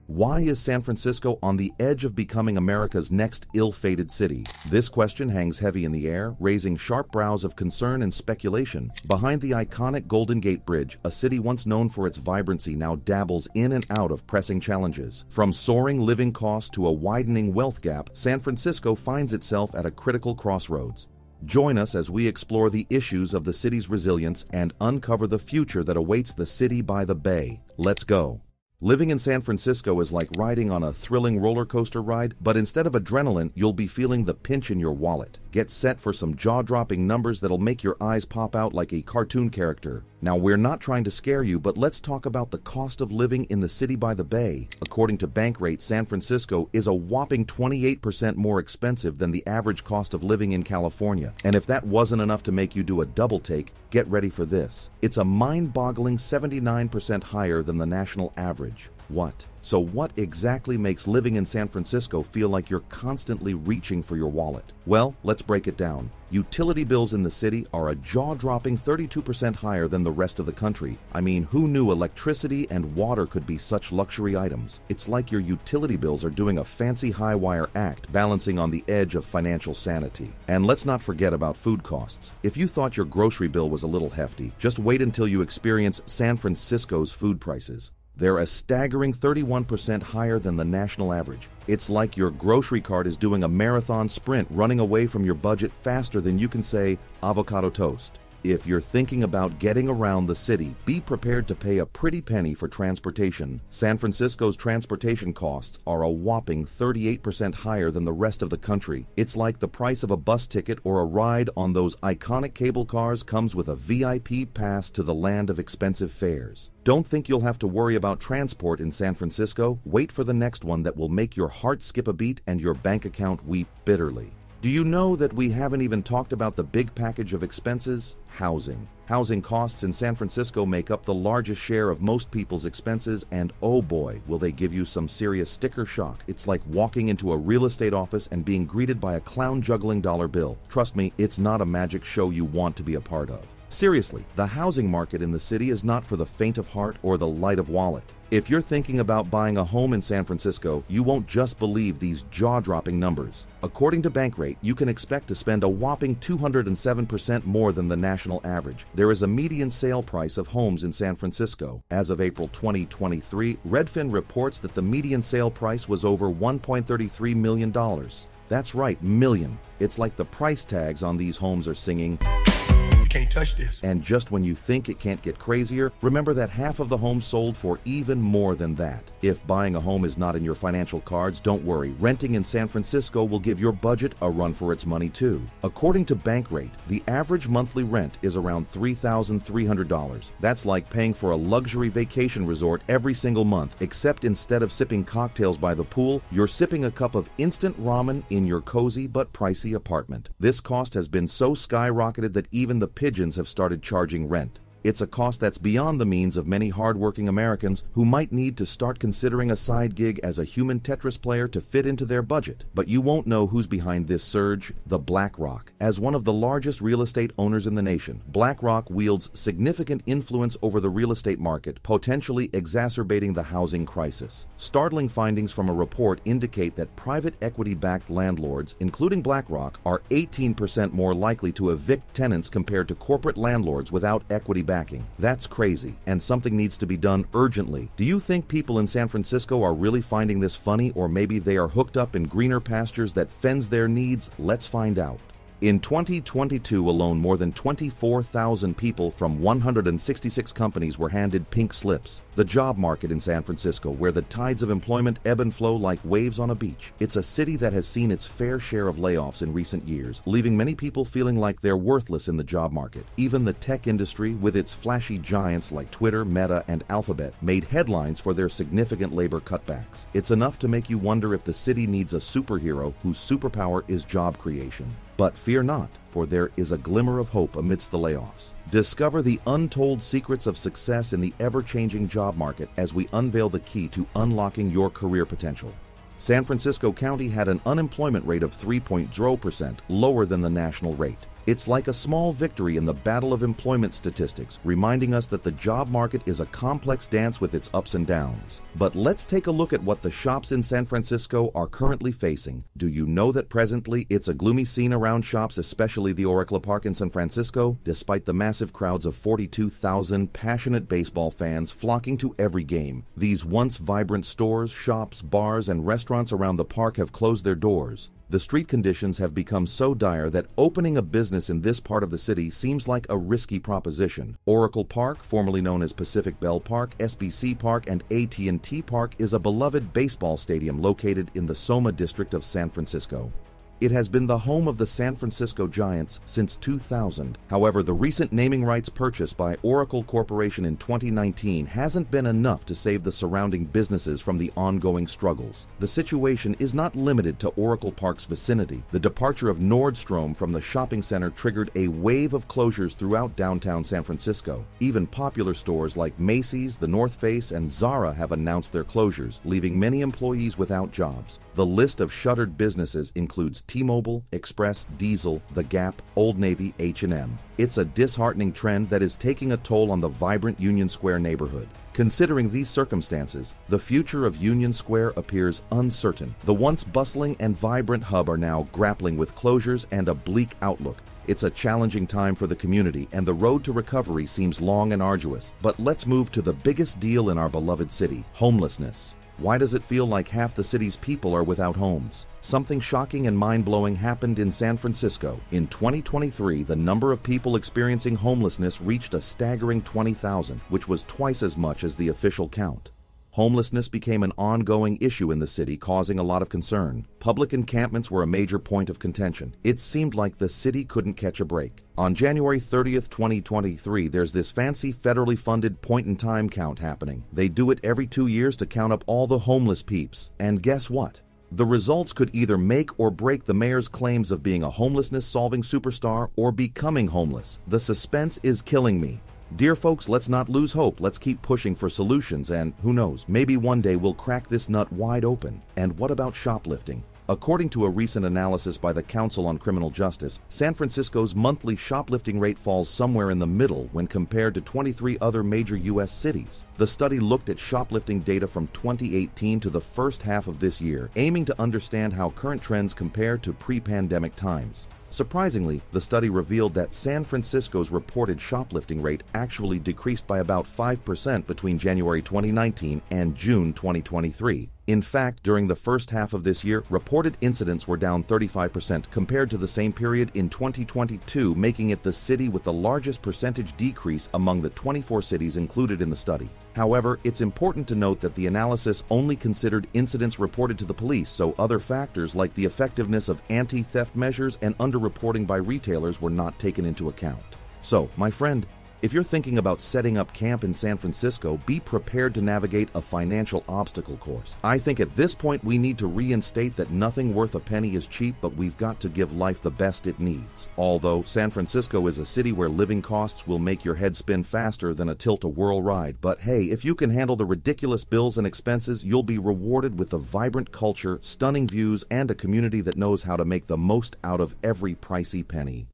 Why is San Francisco on the edge of becoming America's next ill-fated city? This question hangs heavy in the air, raising sharp brows of concern and speculation. Behind the iconic Golden Gate Bridge, a city once known for its vibrancy now dabbles in and out of pressing challenges. From soaring living costs to a widening wealth gap, San Francisco finds itself at a critical crossroads. Join us as we explore the issues of the city's resilience and uncover the future that awaits the city by the bay. Let's go. Living in San Francisco is like riding on a thrilling roller coaster ride, but instead of adrenaline, you'll be feeling the pinch in your wallet. Get set for some jaw-dropping numbers that'll make your eyes pop out like a cartoon character. Now, we're not trying to scare you, but let's talk about the cost of living in the city by the bay. According to Bankrate, San Francisco is a whopping 28% more expensive than the average cost of living in California. And if that wasn't enough to make you do a double take, get ready for this. It's a mind-boggling 79% higher than the national average. What? So what exactly makes living in San Francisco feel like you're constantly reaching for your wallet? Well, let's break it down. Utility bills in the city are a jaw-dropping 32% higher than the rest of the country. I mean, who knew electricity and water could be such luxury items? It's like your utility bills are doing a fancy high-wire act, balancing on the edge of financial sanity. And let's not forget about food costs. If you thought your grocery bill was a little hefty, just wait until you experience San Francisco's food prices. They're a staggering 31% higher than the national average. It's like your grocery cart is doing a marathon sprint, running away from your budget faster than you can say avocado toast. If you're thinking about getting around the city, be prepared to pay a pretty penny for transportation. San Francisco's transportation costs are a whopping 38% higher than the rest of the country. It's like the price of a bus ticket or a ride on those iconic cable cars comes with a VIP pass to the land of expensive fares. Don't think you'll have to worry about transport in San Francisco. Wait for the next one that will make your heart skip a beat and your bank account weep bitterly. Do you know that we haven't even talked about the big package of expenses? Housing. Housing costs in San Francisco make up the largest share of most people's expenses, and oh boy, will they give you some serious sticker shock. It's like walking into a real estate office and being greeted by a clown juggling dollar bill. Trust me, it's not a magic show you want to be a part of. Seriously, the housing market in the city is not for the faint of heart or the light of wallet. If you're thinking about buying a home in San Francisco, you won't just believe these jaw-dropping numbers. According to Bankrate, you can expect to spend a whopping 207% more than the national average. There is a median sale price of homes in San Francisco. As of April 2023, Redfin reports that the median sale price was over $1.33 million. That's right, million. It's like the price tags on these homes are singing, "Can't touch this." And just when you think it can't get crazier, remember that half of the homes sold for even more than that. If buying a home is not in your financial cards, don't worry. Renting in San Francisco will give your budget a run for its money too. According to Bankrate, the average monthly rent is around $3,300. That's like paying for a luxury vacation resort every single month, except instead of sipping cocktails by the pool, you're sipping a cup of instant ramen in your cozy but pricey apartment. This cost has been so skyrocketed that even the pigeons have started charging rent. It's a cost that's beyond the means of many hardworking Americans who might need to start considering a side gig as a human Tetris player to fit into their budget. But you won't know who's behind this surge: the BlackRock. As one of the largest real estate owners in the nation, BlackRock wields significant influence over the real estate market, potentially exacerbating the housing crisis. Startling findings from a report indicate that private equity-backed landlords, including BlackRock, are 18% more likely to evict tenants compared to corporate landlords without equity backing. That's crazy, and something needs to be done urgently. Do you think people in San Francisco are really finding this funny, or maybe they are hooked up in greener pastures that fends their needs? Let's find out. In 2022 alone, more than 24,000 people from 166 companies were handed pink slips. The job market in San Francisco, where the tides of employment ebb and flow like waves on a beach. It's a city that has seen its fair share of layoffs in recent years, leaving many people feeling like they're worthless in the job market. Even the tech industry, with its flashy giants like Twitter, Meta, and Alphabet, made headlines for their significant labor cutbacks. It's enough to make you wonder if the city needs a superhero whose superpower is job creation. But fear not, for there is a glimmer of hope amidst the layoffs. Discover the untold secrets of success in the ever-changing job market as we unveil the key to unlocking your career potential. San Francisco County had an unemployment rate of 3.0%, lower than the national rate. It's like a small victory in the battle of employment statistics, reminding us that the job market is a complex dance with its ups and downs. But let's take a look at what the shops in San Francisco are currently facing. Do you know that presently it's a gloomy scene around shops, especially the Oracle Park in San Francisco, despite the massive crowds of 42,000 passionate baseball fans flocking to every game? These once vibrant stores, shops, bars, and restaurants around the park have closed their doors. The street conditions have become so dire that opening a business in this part of the city seems like a risky proposition. Oracle Park, formerly known as Pacific Bell Park, SBC Park, and AT&T Park, is a beloved baseball stadium located in the Soma district of San Francisco. It has been the home of the San Francisco Giants since 2000. However, the recent naming rights purchase by Oracle Corporation in 2019 hasn't been enough to save the surrounding businesses from the ongoing struggles. The situation is not limited to Oracle Park's vicinity. The departure of Nordstrom from the shopping center triggered a wave of closures throughout downtown San Francisco. Even popular stores like Macy's, The North Face, and Zara have announced their closures, leaving many employees without jobs. The list of shuttered businesses includes T-Mobile, Express, Diesel, The Gap, Old Navy, H&M. It's a disheartening trend that is taking a toll on the vibrant Union Square neighborhood. Considering these circumstances, the future of Union Square appears uncertain. The once bustling and vibrant hub are now grappling with closures and a bleak outlook. It's a challenging time for the community, and the road to recovery seems long and arduous. But let's move to the biggest deal in our beloved city: homelessness. Why does it feel like half the city's people are without homes? Something shocking and mind-blowing happened in San Francisco. In 2023, the number of people experiencing homelessness reached a staggering 20,000, which was twice as much as the official count. Homelessness became an ongoing issue in the city, causing a lot of concern. Public encampments were a major point of contention. It seemed like the city couldn't catch a break. On January 30th, 2023, there's this fancy federally funded point-in-time count happening. They do it every 2 years to count up all the homeless peeps. And guess what? The results could either make or break the mayor's claims of being a homelessness-solving superstar or becoming homeless. The suspense is killing me. Dear folks, let's not lose hope. Let's keep pushing for solutions, and who knows, maybe one day we'll crack this nut wide open. And what about shoplifting? According to a recent analysis by the Council on Criminal Justice, San Francisco's monthly shoplifting rate falls somewhere in the middle when compared to 23 other major U.S. cities. The study looked at shoplifting data from 2018 to the first half of this year, aiming to understand how current trends compare to pre-pandemic times. Surprisingly, the study revealed that San Francisco's reported shoplifting rate actually decreased by about 5% between January 2019 and June 2023. In fact, during the first half of this year, reported incidents were down 35% compared to the same period in 2022, making it the city with the largest percentage decrease among the 24 cities included in the study. However, it's important to note that the analysis only considered incidents reported to the police, so other factors like the effectiveness of anti-theft measures and underreporting by retailers were not taken into account. So, my friend, if you're thinking about setting up camp in San Francisco, be prepared to navigate a financial obstacle course. I think at this point we need to reinstate that nothing worth a penny is cheap, but we've got to give life the best it needs. Although San Francisco is a city where living costs will make your head spin faster than a tilt-a-whirl ride. But hey, if you can handle the ridiculous bills and expenses, you'll be rewarded with a vibrant culture, stunning views, and a community that knows how to make the most out of every pricey penny.